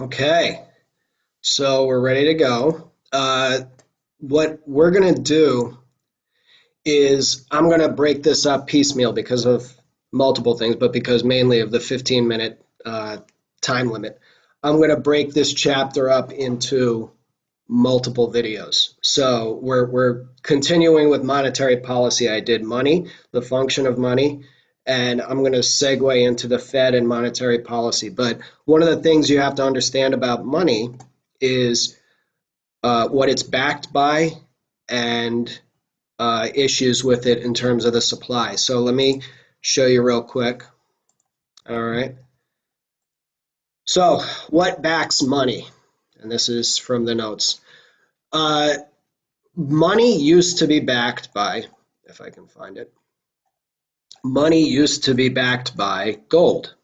Okay, so we're ready to go. What we're going to do is I'm going to break this up piecemeal because of multiple things, but because mainly of the 15-minute time limit. I'm going to break this chapter up into multiple videos. So we're continuing with monetary policy. I did money, the function of money, and I'm going to segue into the Fed and monetary policy. But one of the things you have to understand about money is what it's backed by and issues with it in terms of the supply. So let me show you real quick. All right. So what backs money? And this is from the notes. Uh, Money used to be backed by, if I can find it, money used to be backed by gold.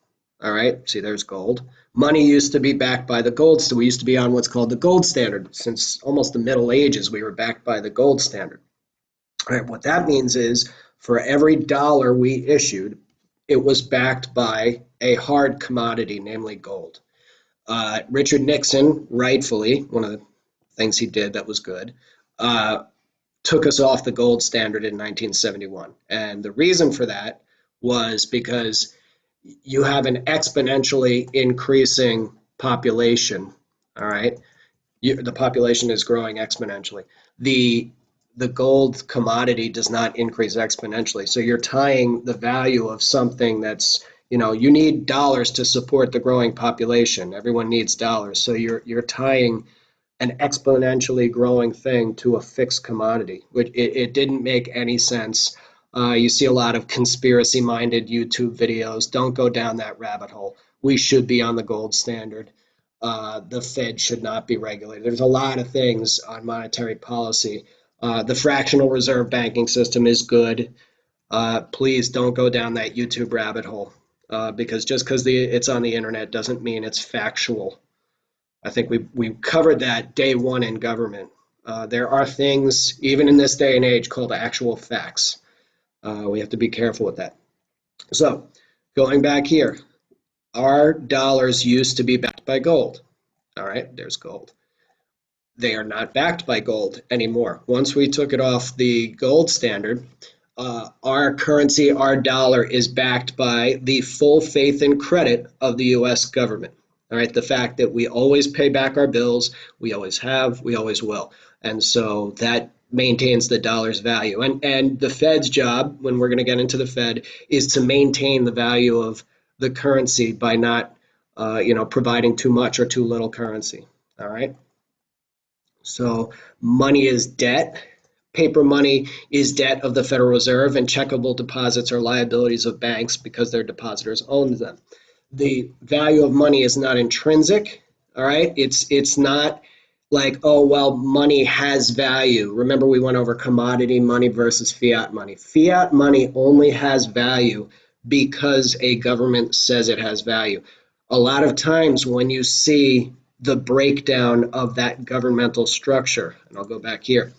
All right, see, there's gold. Money used to be backed by the gold. So we used to be on what's called the gold standard. Since almost the Middle Ages, we were backed by the gold standard. All right, what that means is for every dollar we issued, it was backed by a hard commodity, namely gold. Richard Nixon, rightfully, one of the things he did that was good, uh, took us off the gold standard in 1971. And the reason for that was because you have an exponentially increasing population. All right. The population is growing exponentially. The the gold commodity does not increase exponentially. So you're tying the value of something that's, you need dollars to support the growing population. Everyone needs dollars. So you're tying an exponentially growing thing to a fixed commodity, which it didn't make any sense. You see a lot of conspiracy minded YouTube videos. Don't go down that rabbit hole. We should be on the gold standard. The Fed should not be regulated. There's a lot of things on monetary policy. The fractional reserve banking system is good. Please don't go down that YouTube rabbit hole because just because it's on the internet doesn't mean it's factual. I think we covered that day one in government. There are things, even in this day and age, called actual facts. We have to be careful with that. So, going back here, our dollars used to be backed by gold. All right, there's gold. They are not backed by gold anymore. Once we took it off the gold standard, our currency, our dollar, is backed by the full faith and credit of the U.S. government. All right, the fact that we always pay back our bills, we always have, we always will. And so that maintains the dollar's value. And the Fed's job, when we're going to get into the Fed, is to maintain the value of the currency by not, providing too much or too little currency. All right. So money is debt. Paper money is debt of the Federal Reserve, and checkable deposits are liabilities of banks because their depositors own them. The value of money is not intrinsic. All right, it's not like, oh well, money has value. Remember, we went over commodity money versus fiat money. Fiat money only has value because a government says it has value. A lot of times when you see the breakdown of that governmental structure, and I'll go back here,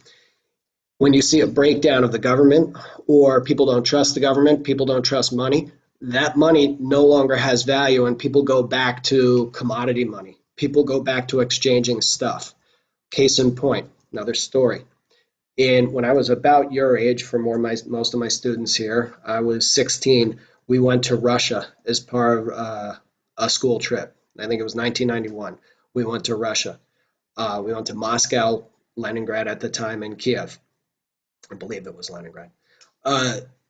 when you see a breakdown of the government or people don't trust the government, people don't trust money, that money no longer has value and people go back to commodity money. People go back to exchanging stuff. Case in point, another story. When I was about your age, for most of my students here, I was 16. We went to Russia as part of a school trip. I think it was 1991. We went to Russia. We went to Moscow, Leningrad at the time, and Kiev. I believe it was Leningrad.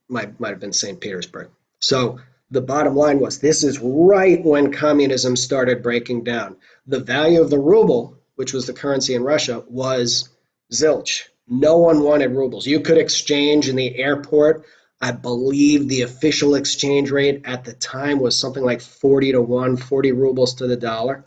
Might have been St. Petersburg. So the bottom line was this is right when communism started breaking down. The value of the ruble, which was the currency in Russia, was zilch. No one wanted rubles. You could exchange in the airport. I believe the official exchange rate at the time was something like 40 to 1, 40 rubles to the dollar.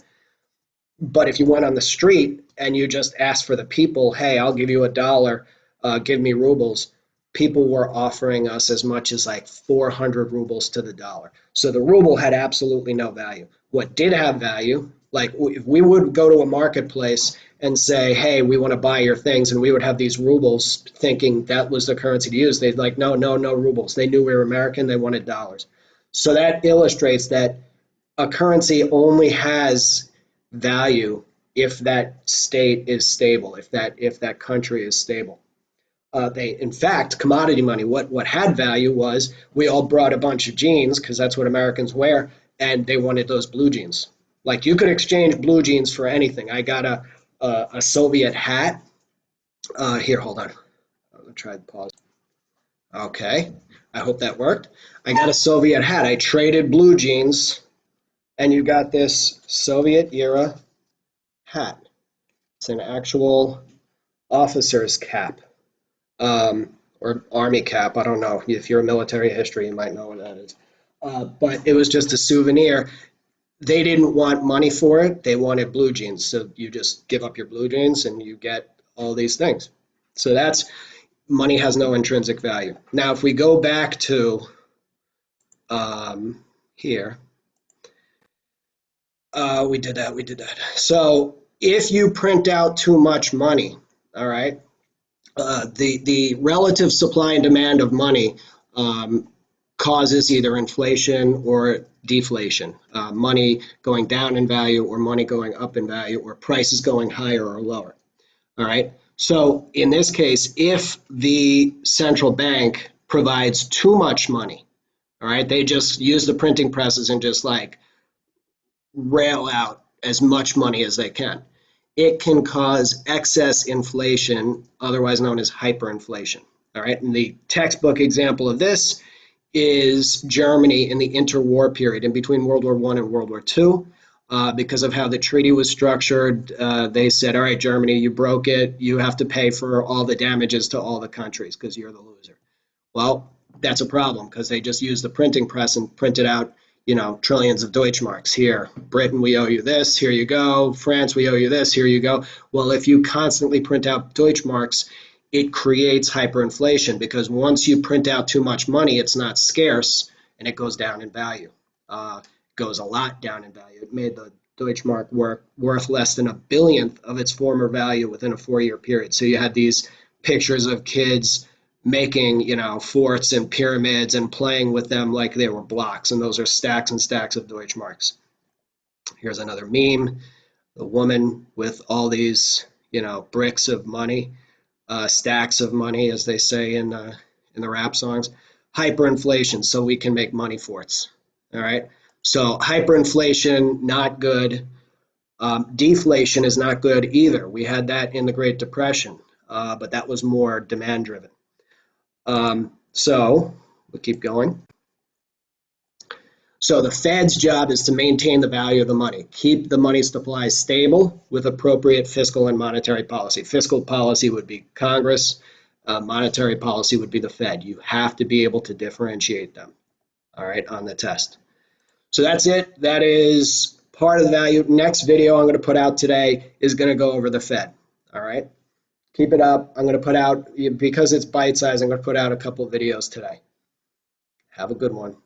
But if you went on the street and you just asked for the people, hey, I'll give you $1, give me rubles, people were offering us as much as like 400 rubles to the dollar. So the ruble had absolutely no value. What did have value, like if we would go to a marketplace and say, hey, we want to buy your things, and we would have these rubles thinking that was the currency to use. They'd like, no, no, no rubles. They knew we were American. They wanted dollars. So that illustrates that a currency only has value if that state is stable, if that country is stable. In fact, commodity money, what had value was we all brought a bunch of jeans because that's what Americans wear, and they wanted those blue jeans. Like you could exchange blue jeans for anything. I got a Soviet hat. Here, hold on. I'm gonna try to pause. Okay, I hope that worked. I got a Soviet hat. I traded blue jeans, and you got this Soviet era hat. It's an actual officer's cap. Or army cap. I don't know. If you're a military history, you might know what that is. But it was just a souvenir. They didn't want money for it. They wanted blue jeans. So you just give up your blue jeans and you get all these things. So that's money has no intrinsic value. Now, if we go back to here, we did that. We did that. So if you print out too much money, all right, the relative supply and demand of money causes either inflation or deflation, money going down in value or money going up in value or prices going higher or lower. All right. So in this case, if the central bank provides too much money, all right, they just use the printing presses and just like rail out as much money as they can. It can cause excess inflation, otherwise known as hyperinflation. All right, and the textbook example of this is Germany in the interwar period, in between World War I and World War II. Because of how the treaty was structured, they said, all right, Germany, you broke it. You have to pay for all the damages to all the countries because you're the loser. Well, that's a problem because they just used the printing press and printed out, trillions of Deutschmarks. Here, Britain, we owe you this. Here you go. France, we owe you this. Here you go. Well, if you constantly print out Deutschmarks, it creates hyperinflation because once you print out too much money, it's not scarce and it goes down in value. Goes a lot down in value. It made the Deutschmark worth less than a billionth of its former value within a 4-year period. So you had these pictures of kids making, forts and pyramids and playing with them like they were blocks. And those are stacks and stacks of Deutschmarks. Here's another meme. The woman with all these, bricks of money, stacks of money, as they say in the rap songs. Hyperinflation, so we can make money forts. All right. So hyperinflation, not good. Deflation is not good either. We had that in the Great Depression, but that was more demand driven. So we'll keep going. So the Fed's job is to maintain the value of the money, keep the money supply stable with appropriate fiscal and monetary policy. Fiscal policy would be Congress, monetary policy would be the Fed. You have to be able to differentiate them, all right, on the test. So that's it. That is part of the value. Next video I'm going to put out today is going to go over the Fed, all right? Keep it up. I'm going to put out, because it's bite-sized, I'm going to put out a couple of videos today. Have a good one.